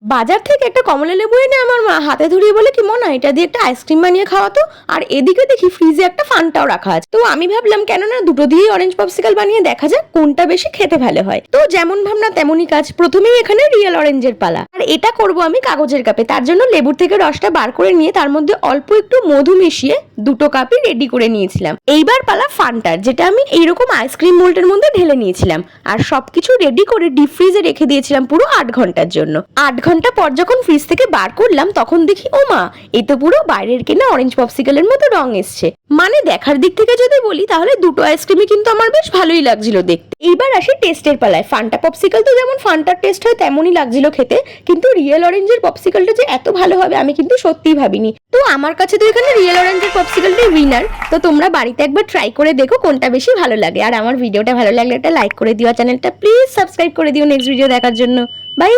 বাজার থেকে একটা কমলা লেবু এনে আমার মা হাতে ধরিয়ে বলে কি মনা এটা দিয়ে একটা আইসক্রিম বানিয়ে খাওয়াতো। আর এদিকে দেখি ফ্রিজে একটা ফান্টাও রাখা আছে। তো আমি ভাবলাম কেন না দুটো দিয়েই অরেঞ্জ পপসিকল বানিয়ে দেখা যাক কোনটা বেশি খেতে ভালো হয়। তো যেমন ভাবনা তেমনই কাজ, প্রথমেই এখানে রিয়েল অরেঞ্জের পালা। আর এটা করব আমি কাগজের কাপে। তার জন্য লেবুর থেকে রসটা বার করে নিয়ে তার মধ্যে অল্প একটু মধু মিশিয়ে দুটো কাপই রেডি করে নিয়েছিলাম। এইবার পালা ফান্টার, যেটা আমি এইরকম আইসক্রিম মোল্ডের মধ্যে ঢেলে নিয়েছিলাম। আর সবকিছু রেডি করে ডিপ ফ্রিজে রেখে দিয়েছিলাম পুরো 8 ঘন্টার জন্য। 8 ঘন্টা পর যখন ফ্রিজ থেকে বার করলাম তখন দেখি ও মা, এ তো পুরো বাইরের কেনা অরেঞ্জ পপসিকলের মতো রং এসছে। মানে দেখার দিক থেকে যদি বলি তাহলে দুটো আইসক্রিমই কিন্তু আমার বেশ ভালোই লাগছিল দেখতে। এইবার আসি টেস্টের পালায়। ফান্টা পপসিকল তো যেমন ফান্টার টেস্ট হয় তেমনই লাগছিল খেতে, কিন্তু রিয়েল অরেঞ্জের পপসিকলটা যে এত ভালো হবে আমি কিন্তু সত্যিই ভাবিনি। তো আমার কাছে তো এখানে রিয়েল অরেঞ্জের পপসিকলটাই উইনার। তো তোমরা বাড়িতে একবার ট্রাই করে দেখো কোনটা বেশি ভালো লাগে। আর আমার ভিডিওটা ভালো লাগলে একটা লাইক করে দিও, চ্যানেলটা প্লিজ সাবস্ক্রাইব করে দিও নেক্সট ভিডিও দেখার জন্য। বাই।